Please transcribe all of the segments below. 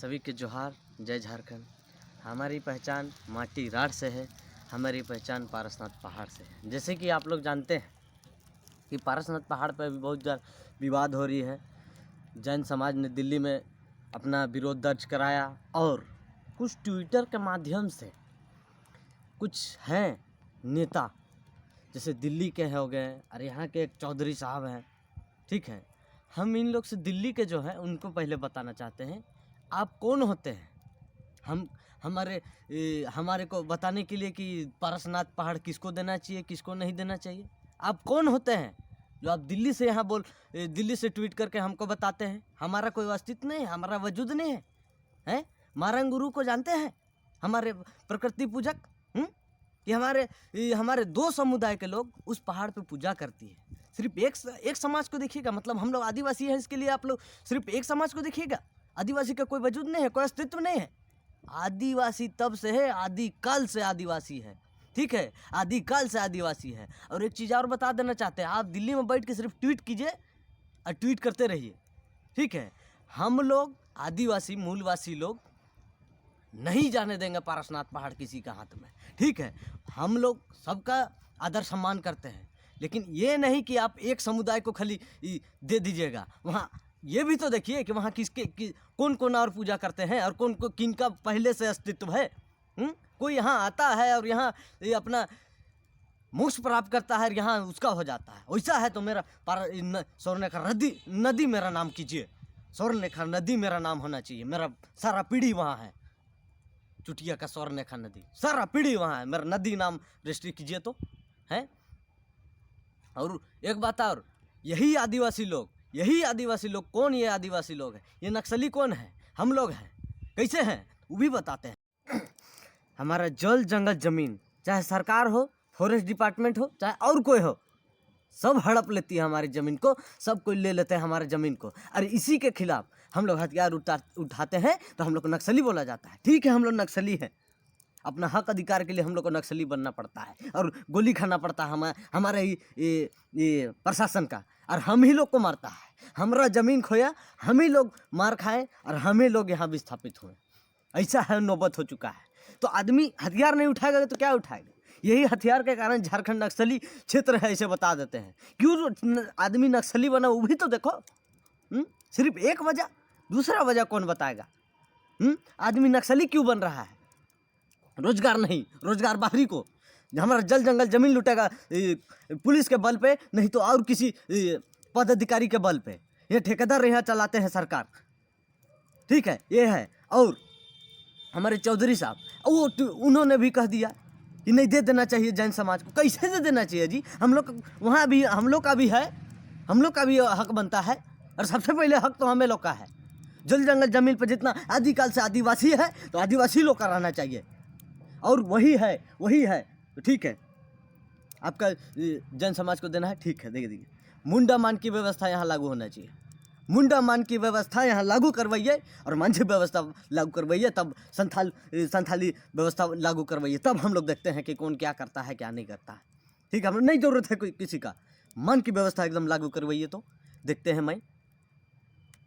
सभी के जोहार। जय झारखंड। हमारी पहचान माटी राढ़ से है, हमारी पहचान पारसनाथ पहाड़ से है। जैसे कि आप लोग जानते हैं कि पारसनाथ पहाड़ पर भी बहुत ज़्यादा विवाद हो रही है। जैन समाज ने दिल्ली में अपना विरोध दर्ज कराया और कुछ ट्विटर के माध्यम से कुछ हैं नेता, जैसे दिल्ली के हो गए और यहाँ के एक चौधरी साहब हैं, ठीक है। हम इन लोग से दिल्ली के जो है उनको पहले बताना चाहते हैं, आप कौन होते हैं हमारे को बताने के लिए कि पारसनाथ पहाड़ किसको देना चाहिए, किसको नहीं देना चाहिए। आप कौन होते हैं जो आप दिल्ली से दिल्ली से ट्वीट करके हमको बताते हैं। हमारा कोई अस्तित्व नहीं है, हमारा वजूद नहीं है, हैं? मारंग गुरु को जानते हैं, हमारे प्रकृति पूजक, कि हमारे दो समुदाय के लोग उस पहाड़ पे पूजा करती है। सिर्फ एक समाज को देखिएगा, मतलब हम लोग आदिवासी हैं, इसके लिए आप लोग सिर्फ एक समाज को देखिएगा। आदिवासी का कोई वजूद नहीं है, कोई अस्तित्व नहीं है। आदिवासी तब से है, आदिकाल से आदिवासी है, ठीक है, आदिकाल से आदिवासी है। और एक चीज़ और बता देना चाहते हैं, आप दिल्ली में बैठ के सिर्फ ट्वीट कीजिए और ट्वीट करते रहिए, ठीक है। हम लोग आदिवासी मूलवासी लोग नहीं जाने देंगे पारसनाथ पहाड़ किसी का हाथ में, ठीक है। हम लोग सबका आदर सम्मान करते हैं, लेकिन ये नहीं कि आप एक समुदाय को खाली दे दीजिएगा। वहाँ ये भी तो देखिए कि वहाँ कौन कौन और पूजा करते हैं और किनका पहले से अस्तित्व है। कोई यहाँ आता है और यहाँ ये अपना मोक्ष प्राप्त करता है और यहाँ उसका हो जाता है। वैसा है तो मेरा स्वर्णरेखा नदी मेरा नाम कीजिए, स्वर्णरेखा नदी मेरा नाम होना चाहिए। मेरा सारा पीढ़ी वहाँ है, चुटिया का स्वर्णरेखा नदी, सारा पीढ़ी वहाँ है, मेरा नदी नाम रजिस्ट्री कीजिए तो है। और एक बात और, यही आदिवासी लोग कौन, ये आदिवासी लोग हैं, ये नक्सली कौन है? हम लोग हैं। कैसे हैं वो भी बताते हैं। हमारा जल जंगल जमीन, चाहे सरकार हो, फॉरेस्ट डिपार्टमेंट हो, चाहे और कोई हो, सब हड़प लेती है हमारी ज़मीन को, सब कोई ले लेते हैं हमारे ज़मीन को। और इसी के खिलाफ हम लोग हथियार उठाते हैं तो हम लोग को नक्सली बोला जाता है। ठीक है, हम लोग नक्सली हैं, अपना हक अधिकार के लिए हम लोग को नक्सली बनना पड़ता है और गोली खाना पड़ता है हमारे ये प्रशासन का, और हम ही लोग को मारता है। हमारा ज़मीन खोया, हम ही लोग मार खाएं और हम ही लोग यहाँ विस्थापित हुए। ऐसा है, नौबत हो चुका है। तो आदमी हथियार नहीं उठाएगा तो क्या उठाएगा? यही हथियार के कारण झारखंड नक्सली क्षेत्र है, इसे बता देते हैं। क्यों आदमी नक्सली बना वो भी तो देखो। सिर्फ एक वजह, दूसरा वजह कौन बताएगा? आदमी नक्सली क्यों बन रहा है? रोजगार नहीं, रोजगार बाहरी को, हमारा जल जंगल जमीन लुटेगा पुलिस के बल पे, नहीं तो और किसी पदाधिकारी के बल पे। ये ठेकेदार यहाँ चलाते हैं सरकार, ठीक है, ये है। और हमारे चौधरी साहब उन्होंने भी कह दिया कि नहीं दे देना चाहिए जैन समाज को। कैसे दे देना चाहिए जी? हम लोग वहाँ भी, हम लोग का भी है, हम लोग का भी हक बनता है। और सबसे पहले हक तो हमें लोग का है। जल जंगल जमीन पर जितना आदिकाल से आदिवासी है तो आदिवासी लोग का रहना चाहिए, और वही है तो ठीक है। आपका जैन समाज को देना है, ठीक है, देखिए मुंडा मान की व्यवस्था यहाँ लागू होना चाहिए। मुंडा मान की व्यवस्था यहाँ लागू करवाइए और मांझी व्यवस्था लागू करवाइए, तब संथाली व्यवस्था लागू करवाइए, तब हम लोग देखते हैं कि कौन क्या करता है क्या नहीं करता है। ठीक है, हमें नहीं ज़रूरत है कोई किसी का। मान की व्यवस्था एकदम लागू करवाइए तो देखते हैं। मैं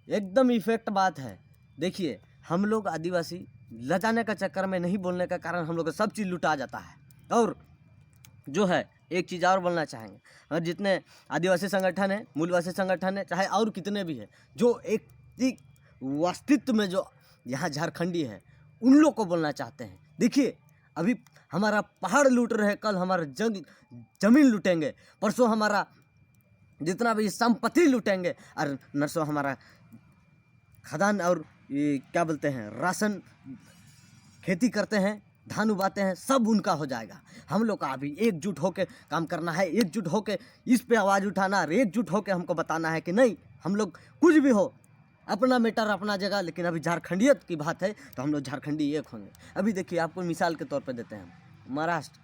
एकदम इफेक्ट बात है। देखिए, हम लोग आदिवासी लजाने का चक्कर में, नहीं बोलने का कारण हम लोग को सब चीज़ लुटा जाता है। और जो है, एक चीज़ और बोलना चाहेंगे, और जितने आदिवासी संगठन है, मूलवासी संगठन है, चाहे और कितने भी है, जो एक अस्तित्व में जो यहाँ झारखंडी है, उन लोग को बोलना चाहते हैं। देखिए, अभी हमारा पहाड़ लूट रहे, कल हमारा जमीन लूटेंगे, परसों हमारा जितना भी संपत्ति लूटेंगे, और नरसों हमारा खदान और ये क्या बोलते हैं, राशन खेती करते हैं, धान उगाते हैं, सब उनका हो जाएगा। हम लोग का अभी एकजुट होकर काम करना है, एकजुट होकर इस पे आवाज़ उठाना, और एकजुट होकर हमको बताना है कि नहीं, हम लोग कुछ भी हो, अपना मैटर अपना जगह, लेकिन अभी झारखंडियत की बात है तो हम लोग झारखंडी एक होंगे। अभी देखिए, आपको मिसाल के तौर पे देते हैं, महाराष्ट्र,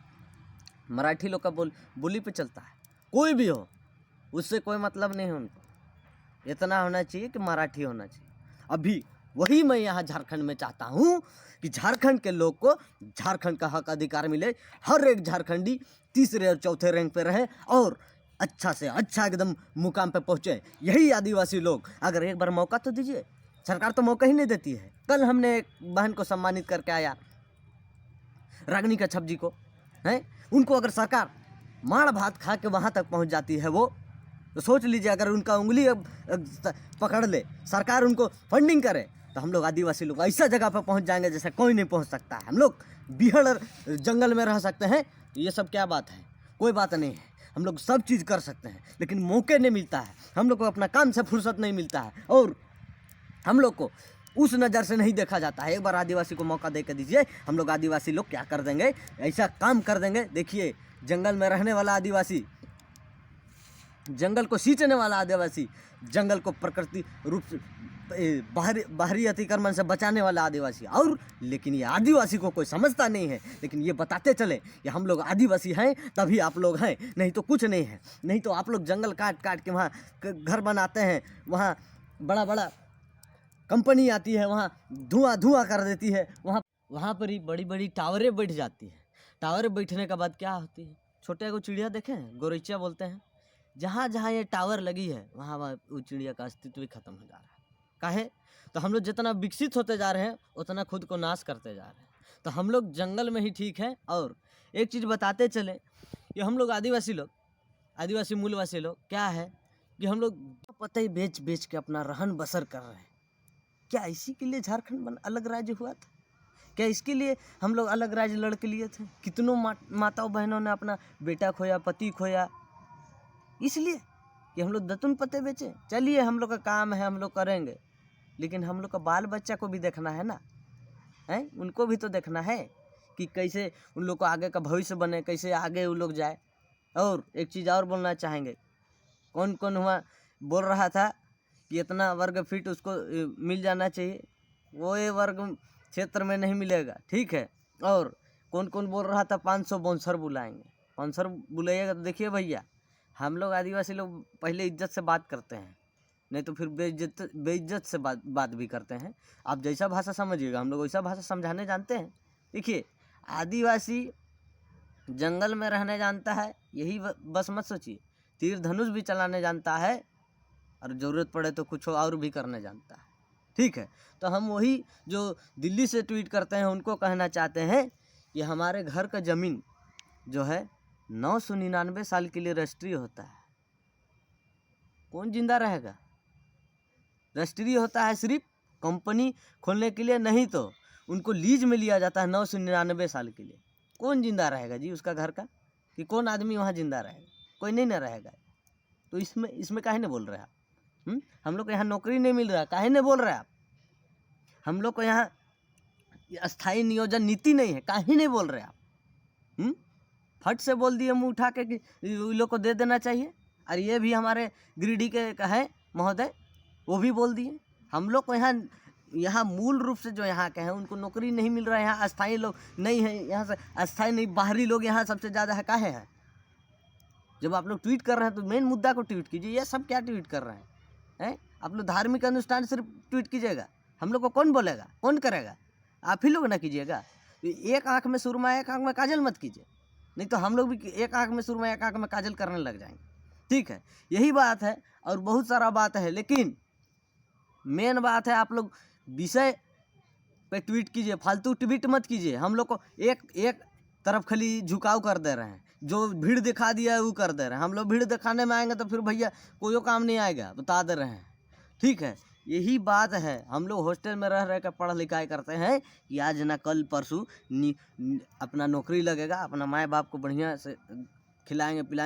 मराठी लोग का बोली पे चलता है, कोई भी हो, उससे कोई मतलब नहीं है उनको। इतना होना चाहिए कि मराठी होना चाहिए। अभी वही मैं यहाँ झारखंड में चाहता हूँ कि झारखंड के लोग को झारखंड का हक अधिकार मिले, हर एक झारखंडी तीसरे और चौथे रैंक पे रहे और अच्छा से अच्छा एकदम मुकाम पे पहुँचे। यही आदिवासी लोग, अगर एक बार मौका तो दीजिए, सरकार तो मौका ही नहीं देती है। कल हमने एक बहन को सम्मानित करके आया, रागिनी कच्छप जी को, हैं, उनको अगर सरकार माड़ भात खा के वहाँ तक पहुँच जाती है वो, तो सोच लीजिए अगर उनका उंगली पकड़ ले सरकार, उनको फंडिंग करे, तो हम लोग आदिवासी लोग ऐसा जगह पर पहुँच जाएंगे जैसे कोई नहीं पहुँच सकता है। हम लोग बीहड़ और जंगल में रह सकते हैं, ये सब क्या बात है, कोई बात नहीं है। हम लोग सब चीज़ कर सकते हैं, लेकिन मौके नहीं मिलता है, हम लोग को अपना काम से फुर्सत नहीं मिलता है, और हम लोग को उस नज़र से नहीं देखा जाता है। एक बार आदिवासी को मौका दे के दीजिए, हम लोग आदिवासी लोग क्या कर देंगे, ऐसा काम कर देंगे। देखिए, जंगल में रहने वाला आदिवासी, जंगल को सींचने वाला आदिवासी, जंगल को प्रकृति रूप से बाहरी अतिक्रमण से बचाने वाला आदिवासी, और लेकिन ये आदिवासी को कोई समझता नहीं है। लेकिन ये बताते चले कि हम लोग आदिवासी हैं तभी आप लोग हैं, नहीं तो कुछ नहीं है। नहीं तो आप लोग जंगल काट काट के वहाँ घर बनाते हैं, वहाँ बड़ा बड़ा कंपनी आती है, वहाँ धुआं कर देती है, वहाँ पर ही बड़ी बड़ी टावरें बैठ जाती है। टावरें बैठने के बाद क्या होती है, छोटे को चिड़िया देखें, गोरैया बोलते हैं, जहाँ जहाँ ये टावर लगी है वहाँ वो चिड़िया का अस्तित्व ही खत्म हो जा रहा है। काहे? तो हम लोग जितना विकसित होते जा रहे हैं उतना खुद को नाश करते जा रहे हैं। तो हम लोग जंगल में ही ठीक है। और एक चीज़ बताते चले कि हम लोग आदिवासी लोग, आदिवासी मूलवासी लोग क्या है कि हम लोग पता ही बेच बेच के अपना रहन बसर कर रहे हैं। क्या इसी के लिए झारखंड अलग राज्य हुआ था? क्या इसके लिए हम लोग अलग राज्य लड़ के लिए थे? कितनों माताओं बहनों ने अपना बेटा खोया, पति खोया, इसलिए कि हम लोग दतुन पत्ते बेचे। चलिए, हम लोग का काम है, हम लोग करेंगे, लेकिन हम लोग का बाल बच्चा को भी देखना है ना, हैं, उनको भी तो देखना है कि कैसे उन लोग को आगे का भविष्य बने, कैसे आगे वो लोग जाए। और एक चीज़ और बोलना चाहेंगे, कौन कौन हुआ बोल रहा था कि इतना वर्ग फीट उसको मिल जाना चाहिए, वो ये वर्ग क्षेत्र में नहीं मिलेगा, ठीक है। और कौन कौन बोल रहा था 500 बाउंसर बुलाएंगे, बाउंसर बुलाइएगा। तो देखिए भैया, हम लोग आदिवासी लोग पहले इज्जत से बात करते हैं, नहीं तो फिर बेइज्जत से बात भी करते हैं। आप जैसा भाषा समझिएगा, हम लोग वैसा भाषा समझाने जानते हैं। देखिए, आदिवासी जंगल में रहने जानता है, यही बस मत सोचिए, तीर धनुष भी चलाने जानता है, और ज़रूरत पड़े तो कुछ और भी करने जानता है, ठीक है। तो हम वही जो दिल्ली से ट्वीट करते हैं उनको कहना चाहते हैं कि हमारे घर का ज़मीन जो है 999 साल के लिए रजिस्ट्री होता है। कौन जिंदा रहेगा? रजिस्ट्री होता है सिर्फ कंपनी खोलने के लिए, नहीं तो उनको लीज में लिया जाता है 999 साल के लिए। कौन जिंदा रहेगा जी उसका घर का? कि कौन आदमी वहाँ जिंदा रहेगा? कोई नहीं ना रहेगा। तो इसमें काहे नहीं बोल रहे आप? हम लोग को यहाँ नौकरी नहीं मिल रहा, काहे नहीं बोल रहे आप? हम लोग को यहाँ अस्थाई नियोजन नीति नहीं है, काहे नहीं बोल रहे आप? फट से बोल दिए मुँह उठा के कि उन लोग को दे देना चाहिए। और ये भी हमारे गिरिडीह के है महोदय, वो भी बोल दिए हम लोग को यहाँ मूल रूप से जो यहाँ के हैं उनको नौकरी नहीं मिल रहा है। यहाँ अस्थाई लोग नहीं है, यहाँ से अस्थाई नहीं, बाहरी लोग यहाँ सबसे ज़्यादा है। काहे है? जब आप लोग ट्वीट कर रहे हैं तो मेन मुद्दा को ट्वीट कीजिए। ये सब क्या ट्वीट कर रहे हैं? आप लोग धार्मिक अनुष्ठान सिर्फ ट्वीट कीजिएगा, हम लोग को कौन बोलेगा, कौन करेगा? आप ही लोग ना कीजिएगा। एक आँख में सुरमा एक आँख में काजल मत कीजिए, नहीं तो हम लोग भी एक आँख में सुरमा एक आँख में काजल करने लग जाएंगे, ठीक है। यही बात है, और बहुत सारा बात है, लेकिन मेन बात है आप लोग विषय पे ट्वीट कीजिए, फालतू ट्वीट मत कीजिए। हम लोग को एक तरफ खाली झुकाव कर दे रहे हैं, जो भीड़ दिखा दिया है वो कर दे रहे हैं। हम लोग भीड़ दिखाने में आएंगे तो फिर भैया कोई काम नहीं आएगा, बता दे रहे हैं, ठीक है। यही बात है, हम लोग हॉस्टल में रह कर पढ़ लिखाई करते हैं कि आज ना कल परसों अपना नौकरी लगेगा, अपना माँ बाप को बढ़िया से खिलाएंगे पिलाएंगे।